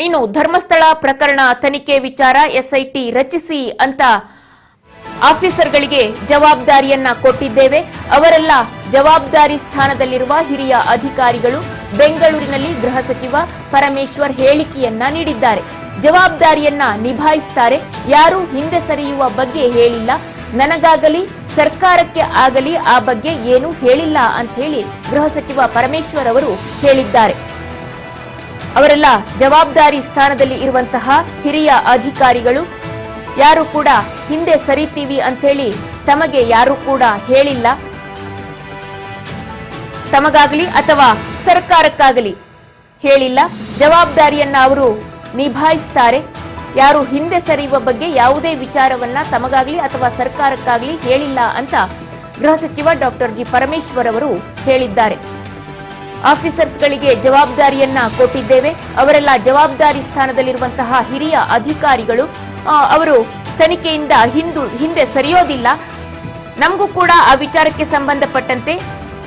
ಇನ್ನು ಧರ್ಮಸ್ಥಳ ಪ್ರಕರಣ ತನಿಖೆ ವಿಚಾರ ಎಸ್ಐಟಿ ರಚಿಸಿ ಅಂತ ಆಫೀಸರ್ಗಳಿಗೆ ಜವಾಬ್ದಾರಿಯನ್ನ ಕೊಟ್ಟಿದ್ದೇವೆ. ಅವರೆಲ್ಲ ಜವಾಬ್ದಾರಿ ಸ್ಥಾನದಲ್ಲಿರುವ ಹಿರಿಯ ಅಧಿಕಾರಿಗಳು. ಬೆಂಗಳೂರಿನಲ್ಲಿ ಗೃಹ ಸಚಿವ ಪರಮೇಶ್ವರ್ ಹೇಳಿಕೆಯನ್ನ ನೀಡಿದ್ದಾರೆ. ಜವಾಬ್ದಾರಿಯನ್ನ ನಿಭಾಯಿಸುತ್ತಾರೆ, ಯಾರೂ ಹಿಂದೆ ಸರಿಯುವ ಬಗ್ಗೆ ಹೇಳಿಲ್ಲ, ನನಗಾಗಲಿ ಸರ್ಕಾರಕ್ಕೆ ಆಗಲಿ ಆ ಬಗ್ಗೆ ಏನೂ ಹೇಳಿಲ್ಲ ಅಂತ ಹೇಳಿ ಗೃಹ ಸಚಿವ ಪರಮೇಶ್ವರ್ ಅವರು ಹೇಳಿದ್ದಾರೆ. ಅವರೆಲ್ಲ ಜವಾಬ್ದಾರಿ ಸ್ಥಾನದಲ್ಲಿ ಇರುವಂತಹ ಹಿರಿಯ ಅಧಿಕಾರಿಗಳು. ಯಾರು ಕೂಡ ಹಿಂದೆ ಸರಿತೀವಿ ಅಂತೇಳಿ ತಮಗೆ ಯಾರು ಕೂಡ ಹೇಳಿಲ್ಲ, ತಮಗಾಗಲಿ ಅಥವಾ ಸರ್ಕಾರಕ್ಕಾಗಲಿ ಹೇಳಿಲ್ಲ. ಜವಾಬ್ದಾರಿಯನ್ನ ಅವರು ನಿಭಾಯಿಸುತ್ತಾರೆ, ಯಾರು ಹಿಂದೆ ಸರಿಯುವ ಬಗ್ಗೆ ಯಾವುದೇ ವಿಚಾರವನ್ನ ತಮಗಾಗಲಿ ಅಥವಾ ಸರ್ಕಾರಕ್ಕಾಗಲಿ ಹೇಳಿಲ್ಲ ಅಂತ ಗೃಹ ಸಚಿವ ಡಾಕ್ಟರ್ ಜಿ ಪರಮೇಶ್ವರ್ ಅವರು ಹೇಳಿದ್ದಾರೆ. ಆಫೀಸರ್ಸ್ಗಳಿಗೆ ಜವಾಬ್ದಾರಿಯನ್ನ ಕೊಟ್ಟಿದ್ದೇವೆ. ಅವರೆಲ್ಲ ಜವಾಬ್ದಾರಿ ಸ್ಥಾನದಲ್ಲಿರುವಂತಹ ಹಿರಿಯ ಅಧಿಕಾರಿಗಳು. ಅವರು ತನಿಖೆಯಿಂದ ಹಿಂದೆ ಸರಿಯೋದಿಲ್ಲ. ನಮಗೂ ಕೂಡ ಆ ವಿಚಾರಕ್ಕೆ ಸಂಬಂಧಪಟ್ಟಂತೆ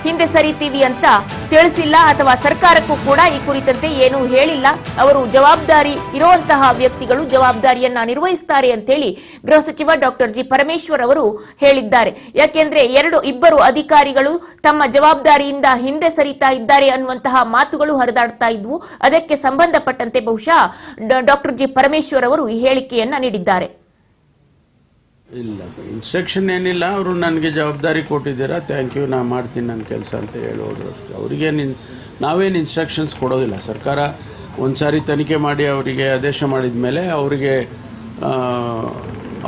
ಹಿಂದೆ ಸರಿತೀವಿ ಅಂತ ತಿಳಿಸಿಲ್ಲ ಅಥವಾ ಸರ್ಕಾರಕ್ಕೂ ಕೂಡ ಈ ಕುರಿತಂತೆ ಏನೂ ಹೇಳಿಲ್ಲ. ಅವರು ಜವಾಬ್ದಾರಿ ಇರುವಂತಹ ವ್ಯಕ್ತಿಗಳು, ಜವಾಬ್ದಾರಿಯನ್ನ ನಿರ್ವಹಿಸುತ್ತಾರೆ ಅಂತೇಳಿ ಗೃಹ ಸಚಿವ ಡಾಕ್ಟರ್ ಜಿ ಪರಮೇಶ್ವರ್ ಅವರು ಹೇಳಿದ್ದಾರೆ. ಯಾಕೆಂದ್ರೆ ಇಬ್ಬರು ಅಧಿಕಾರಿಗಳು ತಮ್ಮ ಜವಾಬ್ದಾರಿಯಿಂದ ಹಿಂದೆ ಸರಿತಾ ಇದ್ದಾರೆ ಅನ್ನುವಂತಹ ಮಾತುಗಳು ಹರಿದಾಡ್ತಾ ಇದ್ವು. ಅದಕ್ಕೆ ಸಂಬಂಧಪಟ್ಟಂತೆ ಬಹುಶಃ ಡಾಕ್ಟರ್ ಜಿ ಪರಮೇಶ್ವರ್ ಅವರು ಈ ಹೇಳಿಕೆಯನ್ನ ನೀಡಿದ್ದಾರೆ. ಇಲ್ಲ, ಇನ್ಸ್ಟ್ರಕ್ಷನ್ ಏನಿಲ್ಲ. ಅವರು ನನಗೆ ಜವಾಬ್ದಾರಿ ಕೊಟ್ಟಿದ್ದೀರಾ, ಥ್ಯಾಂಕ್ ಯು, ನಾ ಮಾಡ್ತೀನಿ ನನ್ನ ಕೆಲಸ ಅಂತ ಹೇಳೋದು ಅಷ್ಟೇ. ಅವರಿಗೆ ನಾವೇನು ಇನ್ಸ್ಟ್ರಕ್ಷನ್ಸ್ ಕೊಡೋದಿಲ್ಲ. ಸರ್ಕಾರ ಒಂದು ಸಾರಿ ತನಿಖೆ ಮಾಡಿ ಅವರಿಗೆ ಆದೇಶ ಮಾಡಿದ ಮೇಲೆ ಅವರಿಗೆ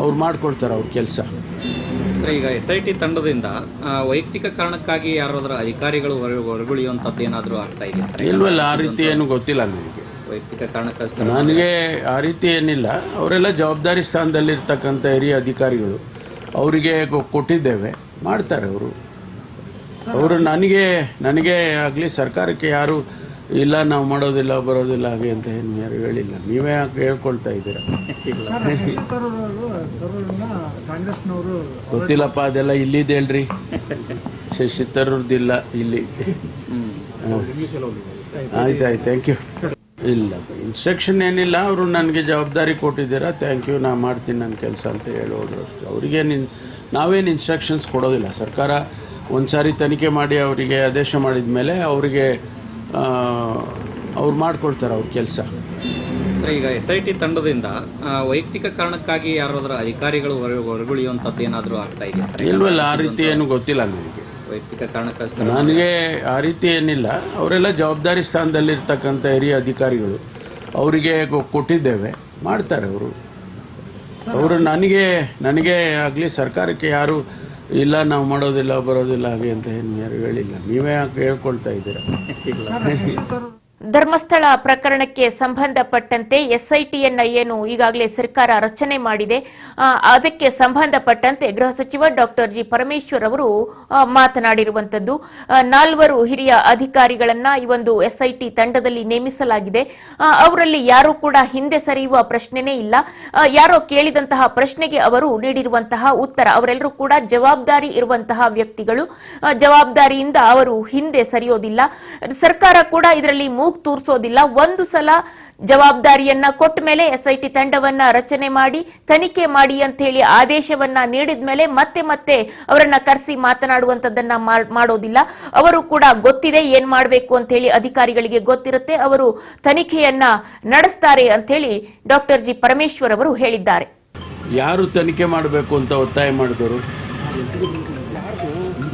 ಅವ್ರು ಮಾಡ್ಕೊಳ್ತಾರೆ ಅವ್ರ ಕೆಲಸ. ಈಗ SIT ತಂಡದಿಂದ ವೈಯಕ್ತಿಕ ಕಾರಣಕ್ಕಾಗಿ ಯಾರಾದ್ರೂ ಅಧಿಕಾರಿಗಳು ಹೊರಗುಳಿಯುವಂಥದ್ದು ಏನಾದರೂ ಆಗ್ತಾ ಇದೆ? ಇಲ್ವಲ್ಲ, ಆ ರೀತಿ ಏನು ಗೊತ್ತಿಲ್ಲ ನನಗೆ. ವೈಯಕ್ತಿಕ ಕಾರಣಕ್ಕಾಗಿ ನನಗೆ ಆ ರೀತಿ ಏನಿಲ್ಲ. ಅವರೆಲ್ಲ ಜವಾಬ್ದಾರಿ ಸ್ಥಾನದಲ್ಲಿರ್ತಕ್ಕಂಥ ಹಿರಿಯ ಅಧಿಕಾರಿಗಳು. ಅವರಿಗೆ ಕೊಟ್ಟಿದ್ದೇವೆ, ಮಾಡ್ತಾರೆ ಅವರು. ನನಗೆ ಆಗಲಿ ಸರ್ಕಾರಕ್ಕೆ ಯಾರು ಇಲ್ಲ ನಾವು ಮಾಡೋದಿಲ್ಲ ಬರೋದಿಲ್ಲ ಹಾಗೆ ಅಂತ ಏನು ಯಾರು ಹೇಳಿಲ್ಲ. ನೀವೇ ಯಾಕೆ ಹೇಳ್ಕೊಳ್ತಾ ಇದ್ದೀರಾ? ಗೊತ್ತಿಲ್ಲಪ್ಪ, ಅದೆಲ್ಲ ಇಲ್ಲಿದೆ ಹೇಳ್ರಿ. ಶಶಿ ತರೂರ್ದಿಲ್ಲ ಇಲ್ಲಿ. ಆಯ್ತಾಯ್ತು, ಥ್ಯಾಂಕ್ ಯು. ಇಲ್ಲ, ಇನ್ಸ್ಟ್ರಕ್ಷನ್ ಏನಿಲ್ಲ. ಅವರು ನನಗೆ ಜವಾಬ್ದಾರಿ ಕೊಟ್ಟಿದ್ದೀರಾ, ಥ್ಯಾಂಕ್ ಯು, ನಾ ಮಾಡ್ತೀನಿ ನನ್ನ ಕೆಲಸ ಅಂತ ಹೇಳೋದು ಅಷ್ಟೇ. ಅವರಿಗೆ ನಾವೇನು ಇನ್ಸ್ಟ್ರಕ್ಷನ್ಸ್ ಕೊಡೋದಿಲ್ಲ. ಸರ್ಕಾರ ಒಂದು ಸಾರಿ ತನಿಖೆ ಮಾಡಿ ಅವರಿಗೆ ಆದೇಶ ಮಾಡಿದ ಮೇಲೆ ಅವರಿಗೆ ಅವ್ರು ಮಾಡ್ಕೊಳ್ತಾರೆ ಅವ್ರ ಕೆಲಸ. ಈಗ SIT ತಂಡದಿಂದ ವೈಯಕ್ತಿಕ ಕಾರಣಕ್ಕಾಗಿ ಯಾರಾದ್ರೂ ಅಧಿಕಾರಿಗಳು ಹೊರಗುಳಿಯುವಂಥದ್ದು ಏನಾದರೂ ಆಗ್ತಾ ಇದೆ? ಇಲ್ವಲ್ಲ, ಆ ರೀತಿ ಏನು ಗೊತ್ತಿಲ್ಲ ನನಗೆ. ವೈಯಕ್ತಿಕ ಕಾರಣಕ್ಕಾಗಿ ನನಗೆ ಆ ರೀತಿ ಏನಿಲ್ಲ. ಅವರೆಲ್ಲ ಜವಾಬ್ದಾರಿ ಸ್ಥಾನದಲ್ಲಿರ್ತಕ್ಕಂಥ ಹಿರಿಯ ಅಧಿಕಾರಿಗಳು. ಅವರಿಗೆ ಕೊಟ್ಟಿದ್ದೇವೆ, ಮಾಡ್ತಾರೆ ಅವರು. ನನಗೆ ಆಗಲಿ ಸರ್ಕಾರಕ್ಕೆ ಯಾರು ಇಲ್ಲ ನಾವು ಮಾಡೋದಿಲ್ಲ ಬರೋದಿಲ್ಲ ಹಾಗೆ ಅಂತ ಏನು ಯಾರು ಹೇಳಿಲ್ಲ. ನೀವೇ ಯಾಕೆ ಹೇಳ್ಕೊಳ್ತಾ ಇದ್ದೀರಾ? ಧರ್ಮಸ್ಥಳ ಪ್ರಕರಣಕ್ಕೆ ಸಂಬಂಧಪಟ್ಟಂತೆ SITಯನ್ನ ಏನು ಈಗಾಗಲೇ ಸರ್ಕಾರ ರಚನೆ ಮಾಡಿದೆ, ಅದಕ್ಕೆ ಸಂಬಂಧಪಟ್ಟಂತೆ ಗೃಹ ಸಚಿವ ಡಾಕ್ಟರ್ ಜಿ ಪರಮೇಶ್ವರ್ ಅವರು ಮಾತನಾಡಿರುವಂತದ್ದು. 4 ಹಿರಿಯ ಅಧಿಕಾರಿಗಳನ್ನ ಈ ಒಂದು SIT ತಂಡದಲ್ಲಿ ನೇಮಿಸಲಾಗಿದೆ. ಅವರಲ್ಲಿ ಯಾರೂ ಕೂಡ ಹಿಂದೆ ಸರಿಯುವ ಪ್ರಶ್ನೆನೇ ಇಲ್ಲ. ಯಾರೋ ಕೇಳಿದಂತಹ ಪ್ರಶ್ನೆಗೆ ಅವರು ನೀಡಿರುವಂತಹ ಉತ್ತರ. ಅವರೆಲ್ಲರೂ ಕೂಡ ಜವಾಬ್ದಾರಿ ಇರುವಂತಹ ವ್ಯಕ್ತಿಗಳು. ಜವಾಬ್ದಾರಿಯಿಂದ ಅವರು ಹಿಂದೆ ಸರಿಯೋದಿಲ್ಲ. ಸರ್ಕಾರ ಕೂಡ ಇದರಲ್ಲಿ ಮೂಗು ತೂರಿಸೋದಿಲ್ಲ. ಒಂದು ಸಲ ಜವಾಬ್ದಾರಿಯನ್ನ ಕೊಟ್ಟ ಮೇಲೆ SIT ತಂಡವನ್ನ ರಚನೆ ಮಾಡಿ ತನಿಖೆ ಮಾಡಿ ಅಂತ ಹೇಳಿ ಆದೇಶವನ್ನ ನೀಡಿದ ಮೇಲೆ ಮತ್ತೆ ಅವರನ್ನ ಕರೆಸಿ ಮಾತನಾಡುವಂತದ್ದನ್ನ ಮಾಡೋದಿಲ್ಲ. ಅವರು ಕೂಡ ಗೊತ್ತಿದೆ ಏನ್ ಮಾಡಬೇಕು ಅಂತ ಹೇಳಿ, ಅಧಿಕಾರಿಗಳಿಗೆ ಗೊತ್ತಿರುತ್ತೆ. ಅವರು ತನಿಖೆಯನ್ನ ನಡೆಸ್ತಾರೆ ಅಂತ ಹೇಳಿ ಡಾಕ್ಟರ್ ಜಿ ಪರಮೇಶ್ವರ್ ಅವರು ಹೇಳಿದ್ದಾರೆ. ಯಾರು ತನಿಖೆ ಮಾಡಬೇಕು ಅಂತ ಒತ್ತಾಯ ಮಾಡಿದರು?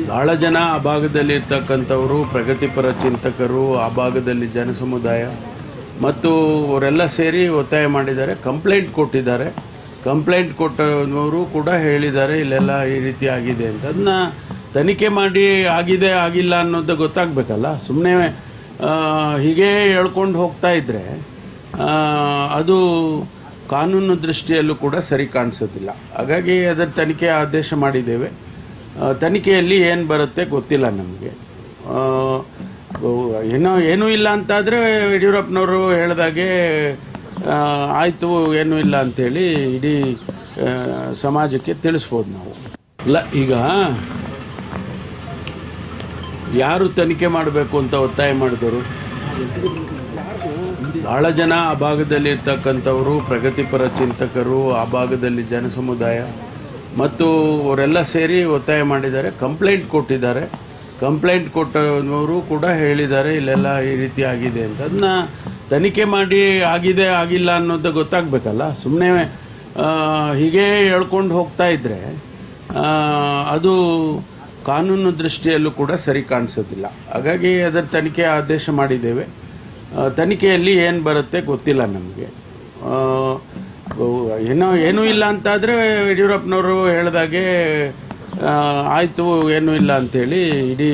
ಬಹಳ ಜನ ಆ ಭಾಗದಲ್ಲಿ ಇರ್ತಕ್ಕಂಥವರು, ಪ್ರಗತಿಪರ ಚಿಂತಕರು, ಆ ಭಾಗದಲ್ಲಿ ಜನಸಮುದಾಯ ಮತ್ತು ಅವರೆಲ್ಲ ಸೇರಿ ಒತ್ತಾಯ ಮಾಡಿದ್ದಾರೆ. ಕಂಪ್ಲೇಂಟ್ ಕೊಟ್ಟಿದ್ದಾರೆ. ಕಂಪ್ಲೇಂಟ್ ಕೊಟ್ಟವರು ಕೂಡ ಹೇಳಿದ್ದಾರೆ ಇಲ್ಲೆಲ್ಲ ಈ ರೀತಿ ಆಗಿದೆ ಅಂತ. ಅದನ್ನ ತನಿಖೆ ಮಾಡಿ ಆಗಿದೆ ಆಗಿಲ್ಲ ಅನ್ನೋದು ಗೊತ್ತಾಗಬೇಕಲ್ಲ. ಸುಮ್ಮನೆ ಹೀಗೆ ಹೇಳ್ಕೊಂಡು ಹೋಗ್ತಾ ಇದ್ರೆ ಅದು ಕಾನೂನು ದೃಷ್ಟಿಯಲ್ಲೂ ಕೂಡ ಸರಿ ಕಾಣಿಸೋದಿಲ್ಲ. ಹಾಗಾಗಿ ಅದರ ತನಿಖೆ ಆದೇಶ ಮಾಡಿದ್ದೇವೆ. ತನಿಖೆಯಲ್ಲಿ ಏನು ಬರುತ್ತೆ ಗೊತ್ತಿಲ್ಲ ನಮಗೆ. ಏನೂ ಇಲ್ಲ ಅಂತಾದರೆ ಯಡಿಯೂರಪ್ಪನವರು ಹೇಳಿದಾಗೆ ಆಯಿತು, ಏನೂ ಇಲ್ಲ ಅಂಥೇಳಿ ಇಡೀ ಸಮಾಜಕ್ಕೆ ತಿಳಿಸ್ಬೋದು ನಾವು. ಇಲ್ಲ, ಈಗ ಯಾರು ತನಿಖೆ ಮಾಡಬೇಕು ಅಂತ ಒತ್ತಾಯ ಮಾಡಿದರು? ಬಹಳ ಜನ ಆ ಭಾಗದಲ್ಲಿ ಇರ್ತಕ್ಕಂಥವರು ಪ್ರಗತಿಪರ ಚಿಂತಕರು, ಆ ಭಾಗದಲ್ಲಿ ಜನಸಮುದಾಯ ಮತ್ತು ಅವರೆಲ್ಲ ಸೇರಿ ಒತ್ತಾಯ ಮಾಡಿದ್ದಾರೆ, ಕಂಪ್ಲೇಂಟ್ ಕೊಟ್ಟಿದ್ದಾರೆ. ಕಂಪ್ಲೇಂಟ್ ಕೊಟ್ಟವರು ಕೂಡ ಹೇಳಿದ್ದಾರೆ ಇಲ್ಲೆಲ್ಲ ಈ ರೀತಿ ಆಗಿದೆ ಅಂತ. ಅದನ್ನ ತನಿಖೆ ಮಾಡಿ ಆಗಿದೆ ಆಗಿಲ್ಲ ಅನ್ನೋದು ಗೊತ್ತಾಗಬೇಕಲ್ಲ. ಸುಮ್ಮನೆ ಹೀಗೆ ಹೇಳ್ಕೊಂಡು ಹೋಗ್ತಾ ಇದ್ರೆ ಅದು ಕಾನೂನು ದೃಷ್ಟಿಯಲ್ಲೂ ಕೂಡ ಸರಿ ಕಾಣಿಸೋದಿಲ್ಲ. ಹಾಗಾಗಿ ಅದರ ತನಿಖೆ ಆದೇಶ ಮಾಡಿದ್ದೇವೆ. ತನಿಖೆಯಲ್ಲಿ ಏನು ಬರುತ್ತೆ ಗೊತ್ತಿಲ್ಲ ನಮಗೆ. ಏನೂ ಇಲ್ಲ ಅಂತಾದರೆ ಯಡಿಯೂರಪ್ಪನವರು ಹೇಳಿದಾಗೆ ಆಯಿತು, ಏನೂ ಇಲ್ಲ ಅಂಥೇಳಿ ಇಡೀ